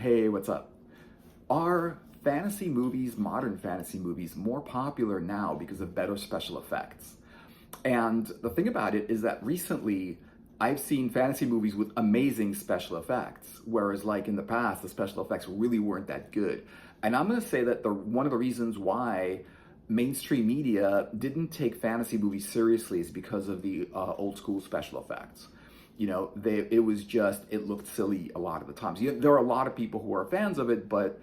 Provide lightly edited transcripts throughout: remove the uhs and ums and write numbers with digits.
Hey, what's up? Are fantasy movies, modern fantasy movies, more popular now because of better special effects? And the thing about it is that recently I've seen fantasy movies with amazing special effects, whereas like in the past, the special effects really weren't that good. And I'm going to say that one of the reasons why mainstream media didn't take fantasy movies seriously is because of the old school special effects. It looked silly a lot of the times. There are a lot of people who are fans of it, but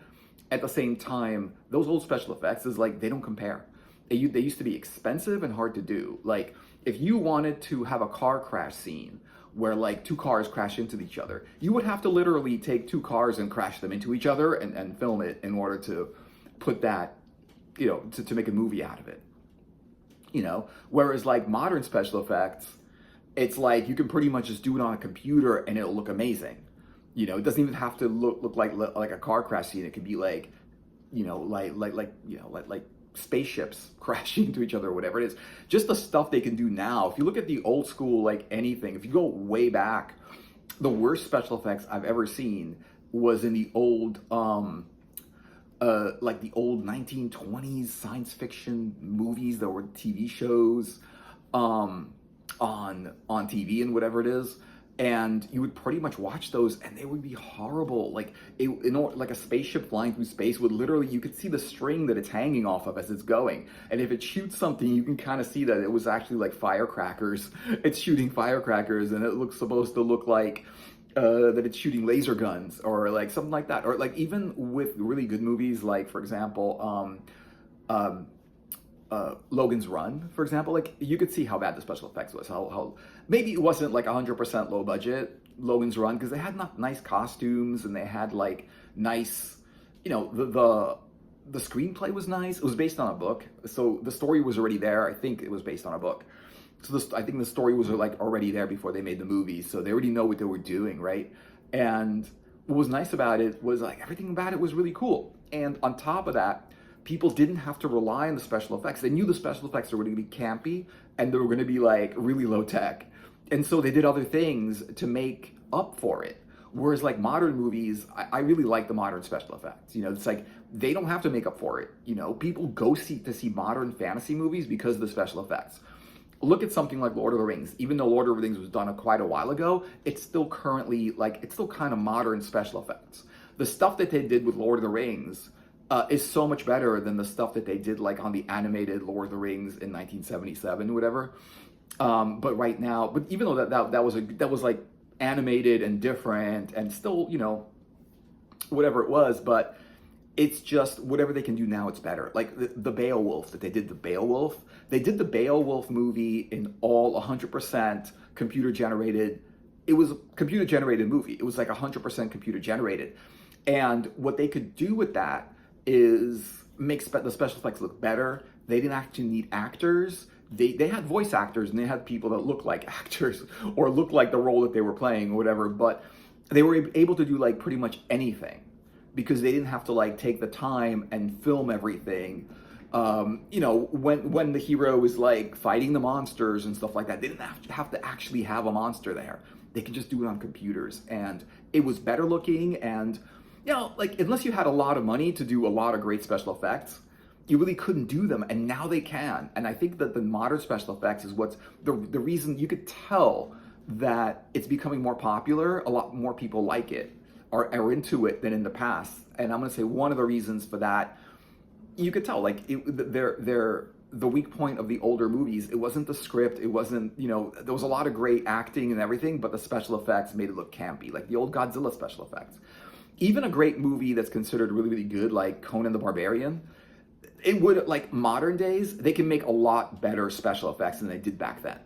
at the same time, those old special effects is like, they don't compare. They used to be expensive and hard to do. Like, if you wanted to have a car crash scene where like two cars crash into each other, you would have to literally take two cars and crash them into each other and film it in order to put that, to make a movie out of it. Whereas like modern special effects, it's like you can pretty much just do it on a computer and it'll look amazing. It doesn't even have to look like a car crash scene. It could be like, like spaceships crashing into each other or whatever it is. Just the stuff they can do now. If you look at the old school, like anything, if you go way back, the worst special effects I've ever seen was in the old, like the old 1920s science fiction movies that were TV shows, on TV and whatever it is, and you would pretty much watch those and they would be horrible. Like like a spaceship flying through space would literally, you could see the string that it's hanging off of as it's going, and if it shoots something, you can kind of see that it was actually like firecrackers. It's shooting firecrackers and it looks supposed to look like that it's shooting laser guns or like something like that. Or like even with really good movies, like for example Logan's Run, for example, like you could see how bad the special effects was. How maybe it wasn't like 100% low budget Logan's Run, because they had not nice costumes and they had like nice, the screenplay was nice. It was based on a book, so the story was already there. I think it was based on a book, so I think the story was like already there before they made the movie, so they already know what they were doing, right? And what was nice about it was like everything about it was really cool. And on top of that, people didn't have to rely on the special effects. They knew the special effects were going to be campy and they were going to be like really low tech. And so they did other things to make up for it. Whereas like modern movies, I really like the modern special effects. It's like they don't have to make up for it. People go to see modern fantasy movies because of the special effects. Look at something like Lord of the Rings. Even though Lord of the Rings was done quite a while ago, it's still kind of modern special effects. The stuff that they did with Lord of the Rings is so much better than the stuff that they did like on the animated Lord of the Rings in 1977 or whatever. But right now, but even though that was like animated and different and still, whatever it was, but it's just whatever they can do now, it's better. Like the Beowulf that they did the Beowulf movie in all 100% computer generated. It was a computer generated movie. It was like 100% computer generated. And what they could do with that is make the special effects look better. They didn't actually need actors. They had voice actors and they had people that looked like actors or looked like the role that they were playing or whatever, but they were able to do like pretty much anything because they didn't have to like take the time and film everything. When the hero is like fighting the monsters and stuff like that, they didn't have to actually have a monster there. They could just do it on computers and it was better looking. And like unless you had a lot of money to do a lot of great special effects, you really couldn't do them, and now they can. And I think that the modern special effects is what's the reason you could tell that it's becoming more popular. A lot more people like it, are into it than in the past. And I'm gonna say one of the reasons for that, you could tell, like they're the weak point of the older movies. It wasn't the script. It wasn't, there was a lot of great acting and everything, but the special effects made it look campy, like the old Godzilla special effects. Even a great movie that's considered really, really good, like Conan the Barbarian, it would, like modern days, they can make a lot better special effects than they did back then.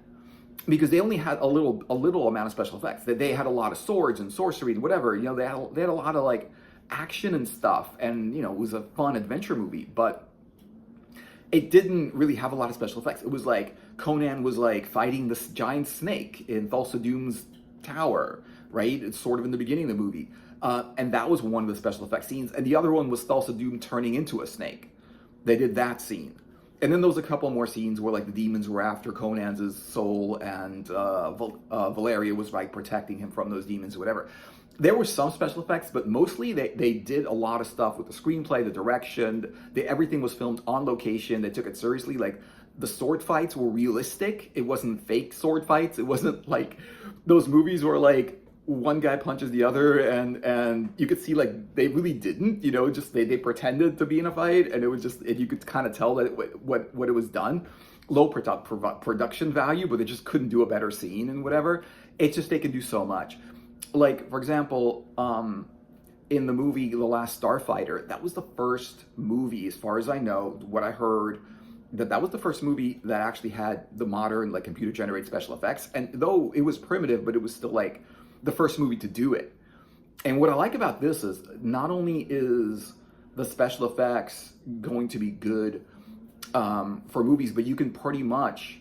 Because they only had a little amount of special effects. They had a lot of swords and sorcery and whatever. They had a lot of like action and stuff, and it was a fun adventure movie, but it didn't really have a lot of special effects. It was like Conan was like fighting this giant snake in Thulsa Doom's tower, right? It's sort of in the beginning of the movie. And that was one of the special effects scenes. And the other one was Thulsa Doom turning into a snake. They did that scene. And then there was a couple more scenes where like the demons were after Conan's soul and Valeria was like protecting him from those demons or whatever. there were some special effects, but mostly they did a lot of stuff with the screenplay, the direction. Everything was filmed on location. They took it seriously. Like the sword fights were realistic. It wasn't fake sword fights. It wasn't like those movies where like one guy punches the other and you could see like they really didn't, just they pretended to be in a fight, and it was just you could kind of tell that what it was done. Low production value, but they just couldn't do a better scene and whatever. It's just they can do so much. Like, for example, in the movie The Last Starfighter, that was the first movie, as far as I know, what I heard, that was the first movie that actually had the modern, like, computer-generated special effects. And though it was primitive, but it was still, like, the first movie to do it. And what I like about this is, not only is the special effects going to be good for movies, but you can pretty much,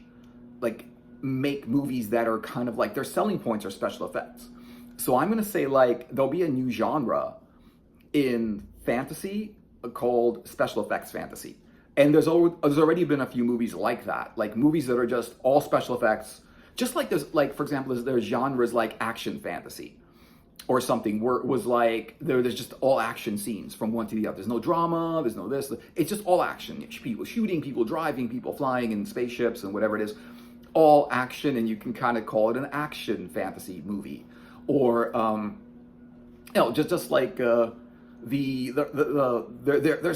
like, make movies that are kind of like, their selling points are special effects. So I'm going to say, like, there'll be a new genre in fantasy called special effects fantasy. And there's already been a few movies like that, like movies that are just all special effects. Just like there's, like, for example, there's genres like action fantasy or something where it was like, there's just all action scenes from one to the other. There's no drama, there's no this. It's just all action. People shooting, people driving, people flying in spaceships and whatever it is. All action, and you can kind of call it an action fantasy movie. Or just like there's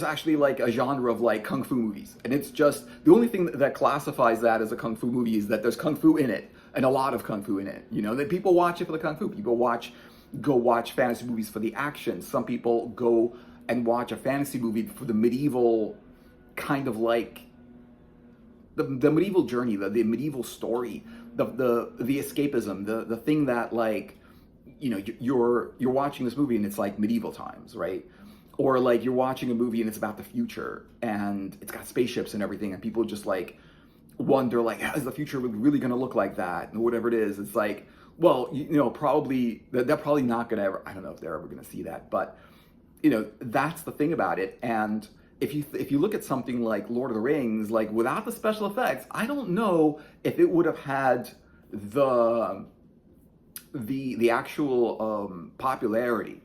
actually like a genre of like kung fu movies, and it's just the only thing that classifies that as a kung fu movie is that there's kung fu in it, and a lot of kung fu in it. That people watch it for the kung fu. People go watch fantasy movies for the action. Some people go and watch a fantasy movie for the medieval kind of like the medieval journey, the medieval story, the escapism, the thing that like. You're watching this movie and it's like medieval times, right? Or like you're watching a movie and it's about the future and it's got spaceships and everything, and people just like wonder like, is the future really going to look like that? And whatever it is, it's like, well, probably they're probably not going to ever. I don't know if they're ever going to see that, but that's the thing about it. And if you look at something like Lord of the Rings, like without the special effects, I don't know if it would have had the actual popularity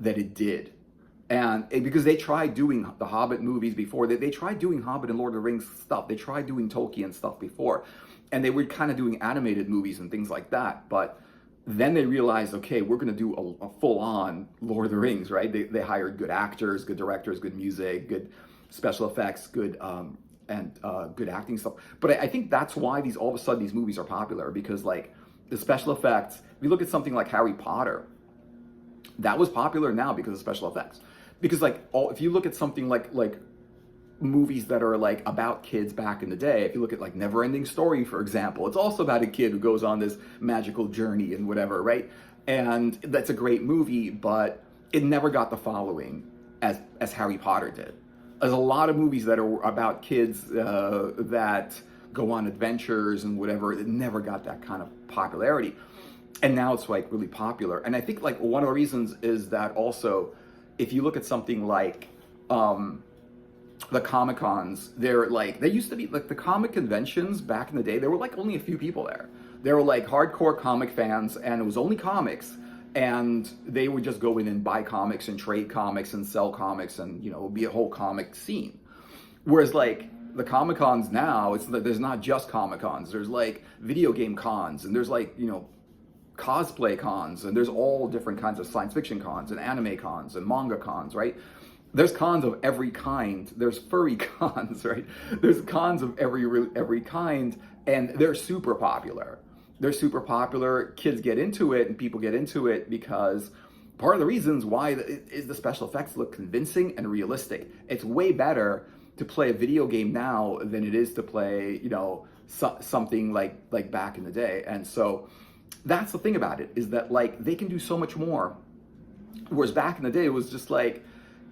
that it did. And because they tried doing the Hobbit movies before, they tried doing Hobbit and Lord of the Rings stuff, they tried doing Tolkien stuff before, and they were kind of doing animated movies and things like that. But then they realized, okay, we're going to do a full-on Lord of the Rings, right? They hired good actors, good directors, good music, good special effects, good good acting stuff. But I think that's why all of a sudden these movies are popular, because like the special effects. If you look at something like Harry Potter, that was popular now because of special effects. Because like if you look at something like movies that are like about kids back in the day, if you look at like Neverending Story, for example, it's also about a kid who goes on this magical journey and whatever, right? And that's a great movie, but it never got the following as Harry Potter did. There's a lot of movies that are about kids that go on adventures and whatever. It never got that kind of popularity. And now it's like really popular. And I think like one of the reasons is that also, if you look at something like the Comic-Cons, they used to be like the comic conventions back in the day, there were like only a few people there. There were like hardcore comic fans, and it was only comics. And they would just go in and buy comics and trade comics and sell comics, and it would be a whole comic scene. Whereas like the Comic-Cons now, there's not just Comic-Cons. There's like video game cons, and there's like, cosplay cons, and there's all different kinds of science fiction cons and anime cons and manga cons, right? There's cons of every kind. There's furry cons, right? There's cons of every kind, and they're super popular. They're super popular. Kids get into it, and people get into it because part of the reasons why is the special effects look convincing and realistic. It's way better to play a video game now than it is to play, something like back in the day. And so that's the thing about it, is that like they can do so much more. Whereas back in the day, it was just like,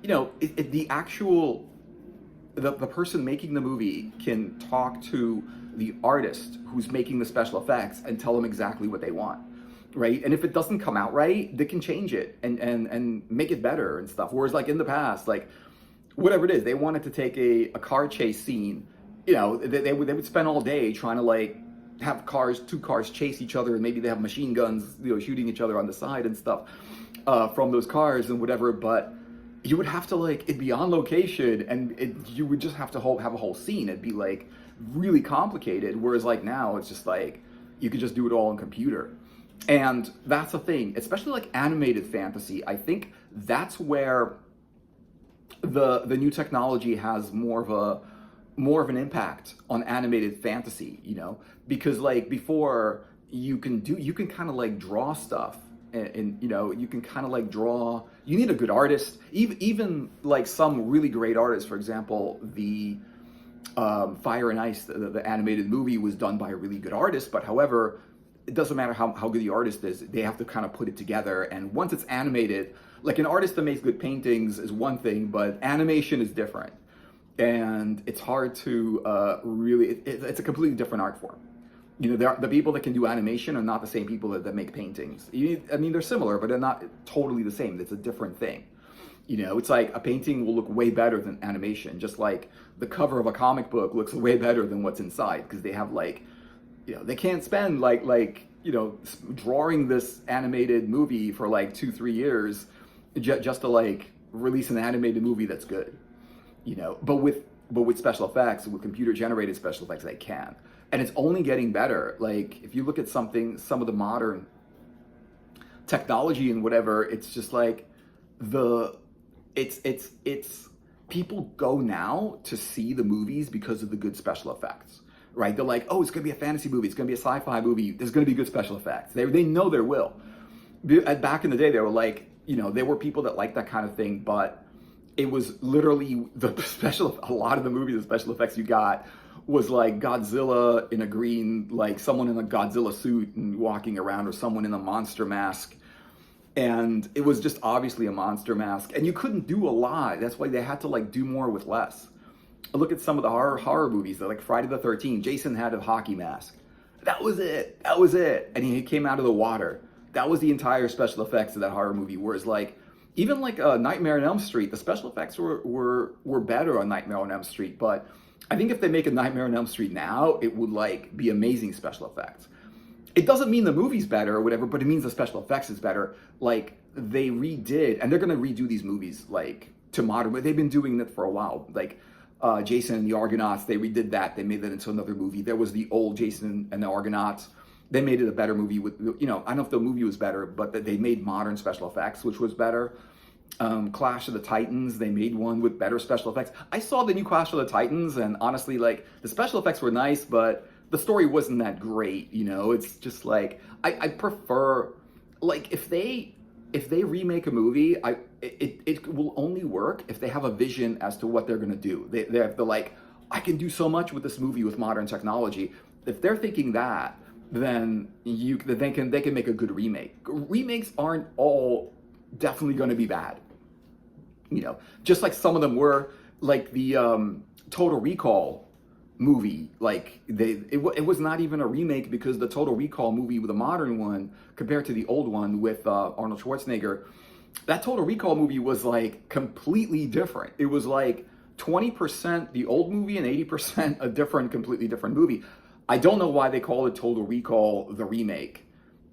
the person making the movie can talk to the artist who's making the special effects and tell them exactly what they want, right? And if it doesn't come out right, they can change it and make it better and stuff. Whereas like in the past, like whatever it is, they wanted to take a car chase scene, they would spend all day trying to like have two cars chase each other, and maybe they have machine guns, shooting each other on the side and stuff. from those cars and whatever, but you would have to like it'd be on location, and you would just have to have a whole scene. It'd be like really complicated. Whereas like now it's just like you could just do it all on computer, and that's the thing. Especially like animated fantasy, I think that's where the new technology has more of an impact on animated fantasy, because like before you can kind of like draw stuff, and you can kind of like draw. You need a good artist, even like some really great artists. For example, the Fire and Ice, the animated movie, was done by a really good artist. But however, it doesn't matter how good the artist is, they have to kind of put it together. And once it's animated, like an artist that makes good paintings is one thing, but animation is different. And it's hard to really, it's a completely different art form. The people that can do animation are not the same people that make paintings. I mean, they're similar, but they're not totally the same. It's a different thing. It's like a painting will look way better than animation, just like the cover of a comic book looks way better than what's inside, because they have like, they can't spend drawing this animated movie for like 2-3 years just to like release an animated movie that's good. But with special effects, with computer generated special effects, they can. And it's only getting better. Like if you look at some of the modern technology and whatever, it's just like it's people go now to see the movies because of the good special effects, right? They're like, oh, it's gonna be a fantasy movie, it's gonna be a sci-fi movie, there's gonna be good special effects. They know there will. Back in the day, they were like, there were people that liked that kind of thing, but it was literally a lot of the movies, the special effects you got was like Godzilla in a green, like someone in a Godzilla suit and walking around, or someone in a monster mask. And it was just obviously a monster mask. And you couldn't do a lot. That's why they had to like do more with less. Look at some of the horror movies, like Friday the 13th. Jason had a hockey mask. That was it. And he came out of the water. That was the entire special effects of that horror movie. Whereas like, even like Nightmare on Elm Street, the special effects were better on Nightmare on Elm Street. But I think if they make a Nightmare on Elm Street now, it would like be amazing special effects. It doesn't mean the movie's better or whatever, but it means the special effects is better. Like they redid, and they're gonna redo these movies like to modern. They've been doing it for a while. Like Jason and the Argonauts, they redid that. They made that into another movie. There was the old Jason and the Argonauts. They made it a better movie with, I don't know if the movie was better, but they made modern special effects, which was better. Clash of the Titans, they made one with better special effects. I saw the new Clash of the Titans, and honestly, like, the special effects were nice, but the story wasn't that great, It's just like, I prefer, like, if they remake a movie, it will only work if they have a vision as to what they're gonna do. They're like, I can do so much with this movie with modern technology. If they're thinking that, then they can make a good remake. Remakes aren't all definitely going to be bad, just like some of them were, like the Total Recall movie. Like it was not even a remake, because the Total Recall movie, with the modern one compared to the old one with Arnold Schwarzenegger, that Total Recall movie was like completely different. It was like 20% the old movie and 80% a completely different movie. I don't know why they call it Total Recall the remake,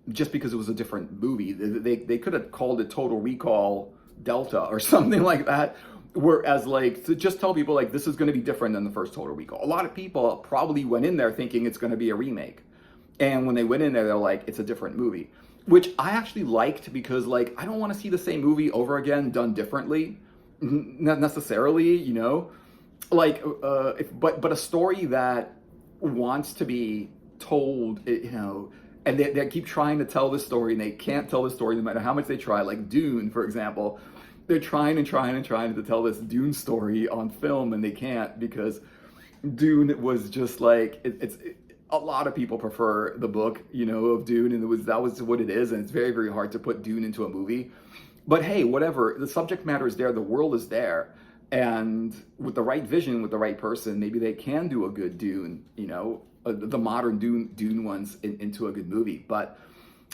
just because it was a different movie. They could have called it Total Recall Delta or something like that. Whereas, like, to just tell people, like, this is going to be different than the first Total Recall. A lot of people probably went in there thinking it's going to be a remake. And when they went in there, they're like, it's a different movie. Which I actually liked, because, like, I don't want to see the same movie over again done differently. Not necessarily, Like, but a story that wants to be told, and they keep trying to tell the story, and they can't tell the story no matter how much they try. Like Dune, for example, they're trying to tell this Dune story on film, and they can't, because Dune was just like a lot of people prefer the book, of Dune, and that was what it is, and it's very, very hard to put Dune into a movie. But hey, whatever, the subject matter is there, the world is there. And with the right vision, with the right person, maybe they can do a good Dune, the modern Dune ones into a good movie. But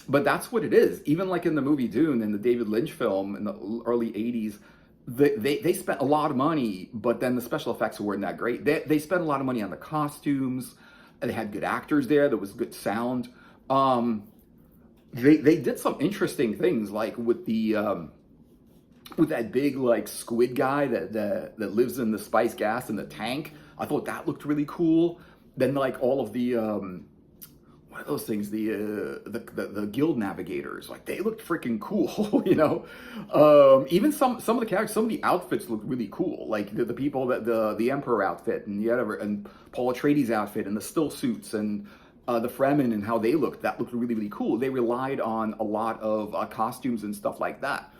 that's what it is. Even like in the movie Dune, in the David Lynch film in the early 80s, they spent a lot of money, but then the special effects weren't that great. They spent a lot of money on the costumes, and they had good actors there. There was good sound. they did some interesting things, like with that big like squid guy that lives in the spice gas in the tank. I thought that looked really cool. Then like all of the what are those things? The guild navigators, like they looked freaking cool, you know. Even some of the characters, some of the outfits looked really cool. Like the people that the Emperor outfit and and Paul Atreides outfit and the still suits and the Fremen and how they looked. That looked really really cool. They relied on a lot of costumes and stuff like that.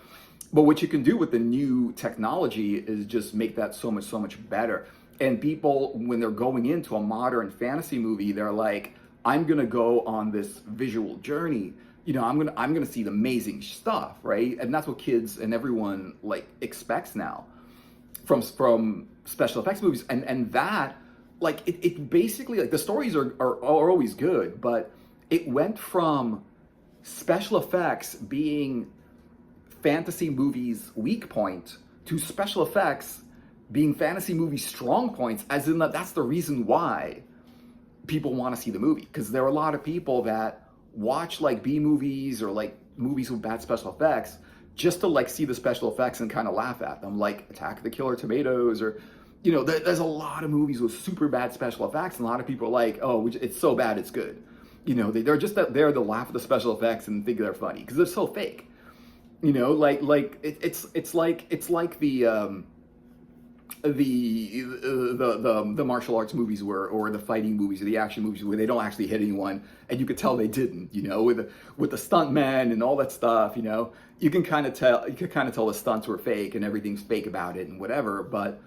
But what you can do with the new technology is just make that so much better. And people, when they're going into a modern fantasy movie, they're like, I'm gonna go on this visual journey. You know, I'm gonna see the amazing stuff, right? And that's what kids and everyone like expects now from special effects movies. And that, like, it basically, like, the stories are always good, but it went from special effects being fantasy movies' weak point to special effects being fantasy movies' strong points, as in that's the reason why people want to see the movie. Because there are a lot of people that watch like B movies or like movies with bad special effects just to like see the special effects and kind of laugh at them, like Attack of the Killer Tomatoes, or you know, there's a lot of movies with super bad special effects, and a lot of people are like, oh, it's so bad it's good. You know, they're just there to laugh at the special effects and think they're funny because they're so fake. You know, it's like the martial arts movies or the fighting movies or the action movies where they don't actually hit anyone, and you could tell they didn't. You know, with the stunt men and all that stuff. You know, you can kind of tell the stunts were fake and everything's fake about it and whatever. But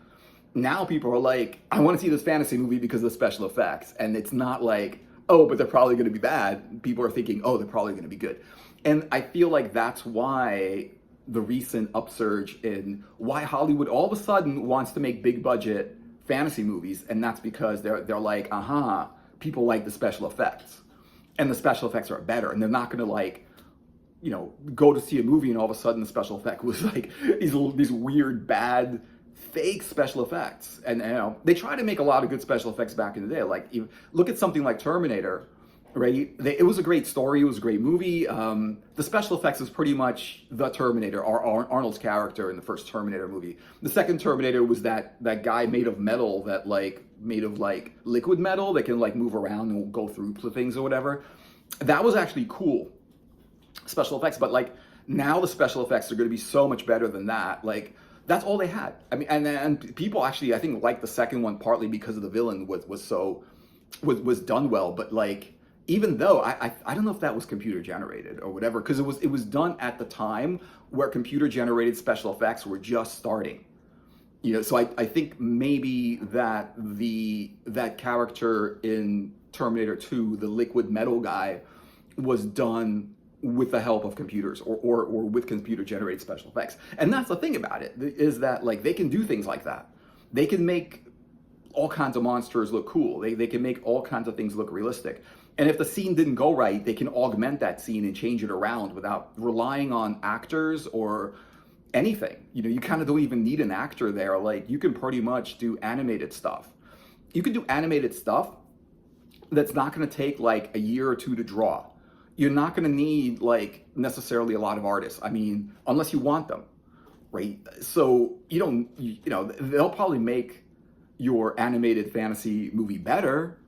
now people are like, I want to see this fantasy movie because of the special effects, and it's not like, oh, but they're probably going to be bad. People are thinking, oh, they're probably going to be good. And I feel like that's why the recent upsurge in why Hollywood all of a sudden wants to make big budget fantasy movies, and that's because they're like, people like the special effects, and the special effects are better, and they're not going to like, you know, go to see a movie and all of a sudden the special effect was like these weird bad fake special effects. And you know, they try to make a lot of good special effects back in the day. Like, look at something like Terminator. Right? It was a great story. It was a great movie. The special effects is pretty much the Terminator, Arnold's character in the first Terminator movie. The second Terminator was that guy made of metal, made of liquid metal that can like move around and go through things or whatever. That was actually cool special effects. But like now the special effects are going to be so much better than that. Like that's all they had. I mean, and people actually I think liked the second one partly because of the villain was done well. But like, even though I don't know if that was computer generated or whatever, because it was done at the time where computer generated special effects were just starting. You know, so I think maybe that that character in Terminator 2, the liquid metal guy, was done with the help of computers or with computer generated special effects. And that's the thing about it, is that like they can do things like that. They can make all kinds of monsters look cool. They can make all kinds of things look realistic. And if the scene didn't go right, they can augment that scene and change it around without relying on actors or anything. You know, you kind of don't even need an actor there. Like, you can pretty much do animated stuff. You can do animated stuff that's not going to take like a year or two to draw. You're not going to need like necessarily a lot of artists. I mean, unless you want them, right? So you know, they'll probably make your animated fantasy movie better.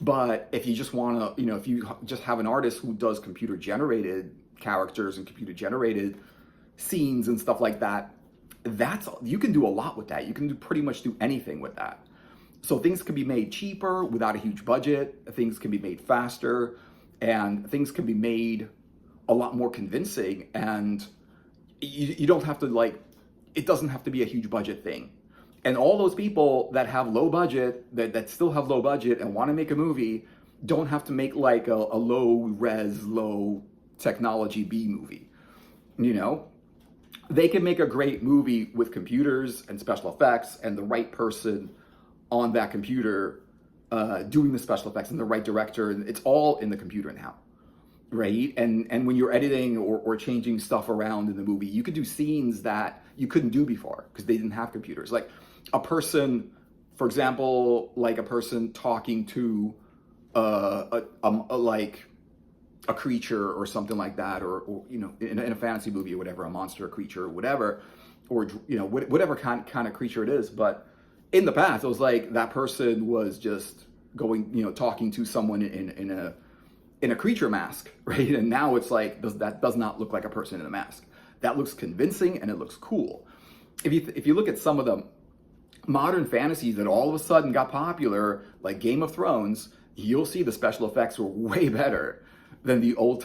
But if you just want to, you know, if you just have an artist who does computer generated characters and computer generated scenes and stuff like that, you can do a lot with that. You can pretty much do anything with that. So things can be made cheaper without a huge budget. Things can be made faster, and things can be made a lot more convincing. And you don't have to like, it doesn't have to be a huge budget thing. And all those people that have low budget, that still have low budget and want to make a movie, don't have to make like a low res, low technology B movie. You know, they can make a great movie with computers and special effects and the right person on that computer doing the special effects and the right director. And it's all in the computer now, right? And when you're editing or changing stuff around in the movie, you could do scenes that you couldn't do before because they didn't have computers. Like a person, for example, like a person talking to like a creature or something like that, or you know, in a fantasy movie or whatever, a monster, a creature, or whatever, or you know, whatever kind of creature it is. But in the past, it was like that person was just going, you know, talking to someone in a creature mask, right? And now it's like that does not look like a person in a mask. That looks convincing and it looks cool. If you look at some of the modern fantasies that all of a sudden got popular, like Game of Thrones, you'll see the special effects were way better than the old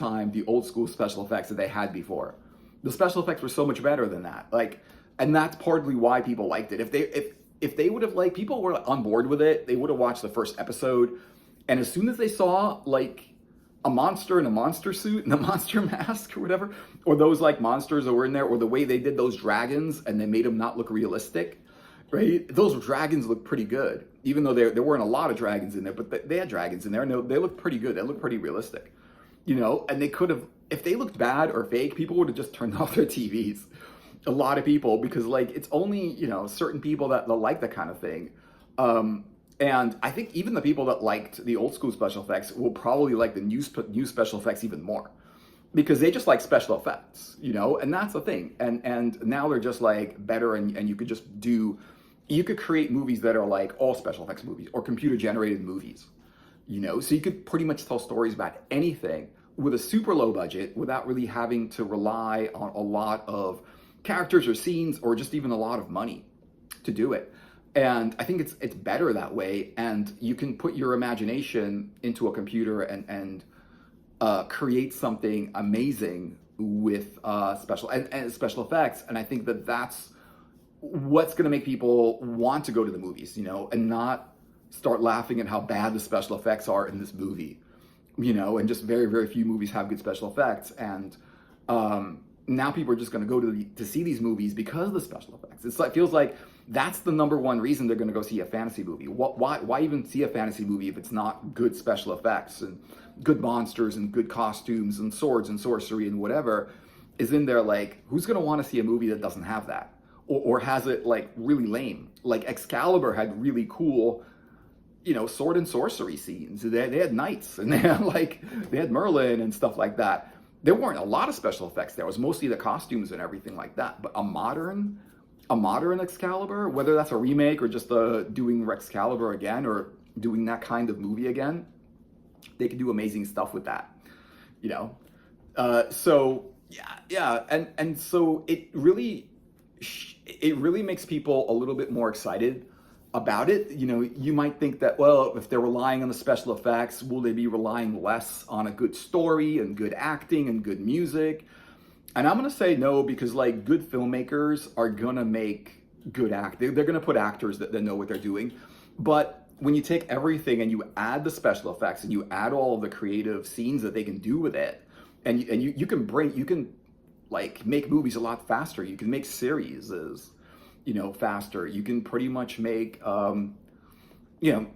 school special effects that they had before. The special effects were so much better than that. Like, and that's partly why people liked it. If they would have, like, people were on board with it, they would have watched the first episode, and as soon as they saw like a monster in a monster suit and a monster mask or whatever, or those like monsters that were in there, or the way they did those dragons and they made them not look realistic, right? Those dragons look pretty good, even though there weren't a lot of dragons in there, but they had dragons in there, and they looked pretty good. They looked pretty realistic, you know. And they could have, if they looked bad or fake, people would have just turned off their TVs. A lot of people, because like it's only, you know, certain people that like that kind of thing. And I think even the people that liked the old school special effects will probably like the new special effects even more, because they just like special effects, you know. And that's the thing. And now they're just like better, and you could create movies that are like all special effects movies or computer generated movies, you know. So you could pretty much tell stories about anything with a super low budget without really having to rely on a lot of characters or scenes or just even a lot of money to do it. And I think it's better that way, and you can put your imagination into a computer and create something amazing with special effects. And I think that's what's going to make people want to go to the movies, you know, and not start laughing at how bad the special effects are in this movie, you know. And just very, very few movies have good special effects. And now people are just going to go to see these movies because of the special effects. It feels like that's the number one reason they're going to go see a fantasy movie. Why even see a fantasy movie if it's not good special effects and good monsters and good costumes and swords and sorcery and whatever is in there? Like, who's going to want to see a movie that doesn't have that, or has it like really lame? Like Excalibur had really cool, you know, sword and sorcery scenes. They had knights, and they had Merlin and stuff like that. There weren't a lot of special effects there. It was mostly the costumes and everything like that. But a modern Excalibur, whether that's a remake or just doing Excalibur again or doing that kind of movie again, they can do amazing stuff with that, you know. So yeah, and so it really makes people a little bit more excited about it. You know, you might think that, well, if they're relying on the special effects, will they be relying less on a good story and good acting and good music? And I'm going to say no, because like good filmmakers are going to make good acting. They're going to put actors that know what they're doing. But when you take everything and you add the special effects and you add all of the creative scenes that they can do with it, and you can like make movies a lot faster. You can make series, you know, faster. You can pretty much make, you know,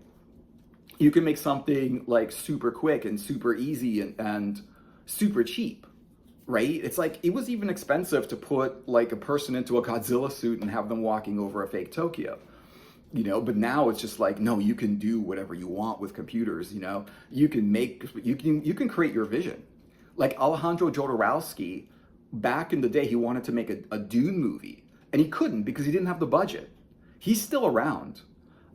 you can make something like super quick and super easy and super cheap, right? It's like, it was even expensive to put like a person into a Godzilla suit and have them walking over a fake Tokyo, you know. But now it's just like, no, you can do whatever you want with computers, you know. You can create your vision. Like Alejandro Jodorowsky, back in the day, he wanted to make a Dune movie, and he couldn't because he didn't have the budget. He's still around.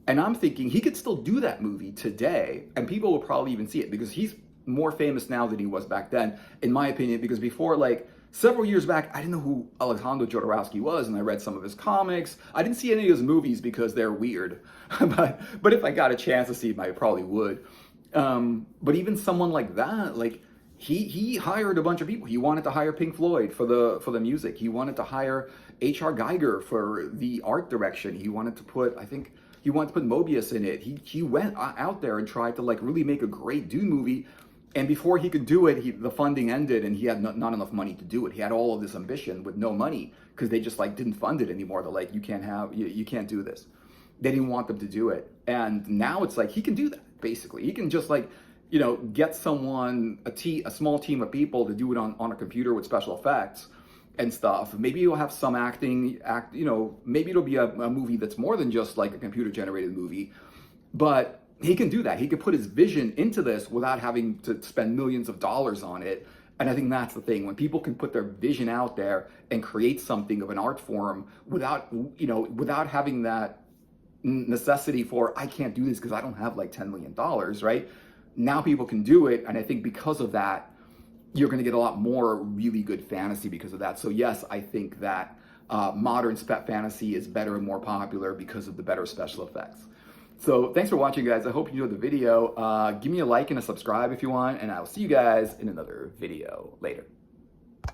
And I'm thinking he could still do that movie today, and people will probably even see it, because he's more famous now than he was back then, in my opinion. Because before, like several years back, I didn't know who Alejandro Jodorowsky was, and I read some of his comics. I didn't see any of his movies because they're weird. but if I got a chance to see them, I probably would. But even someone like that, like he hired a bunch of people. He wanted to hire Pink Floyd for the music. He wanted to hire H.R. Geiger for the art direction. He wanted to put, Mobius in it. He went out there and tried to like really make a great Dune movie. And before he could do it, the funding ended, and he had not enough money to do it. He had all of this ambition with no money, because they just like didn't fund it anymore. They're like, you can't do this. They didn't want them to do it. And now it's like he can do that, basically. He can just like, you know, get someone, a small team of people to do it on a computer with special effects and stuff. Maybe you'll have some you know, maybe it'll be a movie that's more than just like a computer generated movie. But he can do that. He could put his vision into this without having to spend millions of dollars on it. And I think that's the thing. When people can put their vision out there and create something of an art form without, without having that necessity for, I can't do this because I don't have like $10 million, right? Now people can do it. And I think because of that, you're going to get a lot more really good fantasy because of that. So yes, I think that modern fantasy is better and more popular because of the better special effects. So thanks for watching, guys. I hope you enjoyed the video. Give me a like and a subscribe if you want, and I'll see you guys in another video later.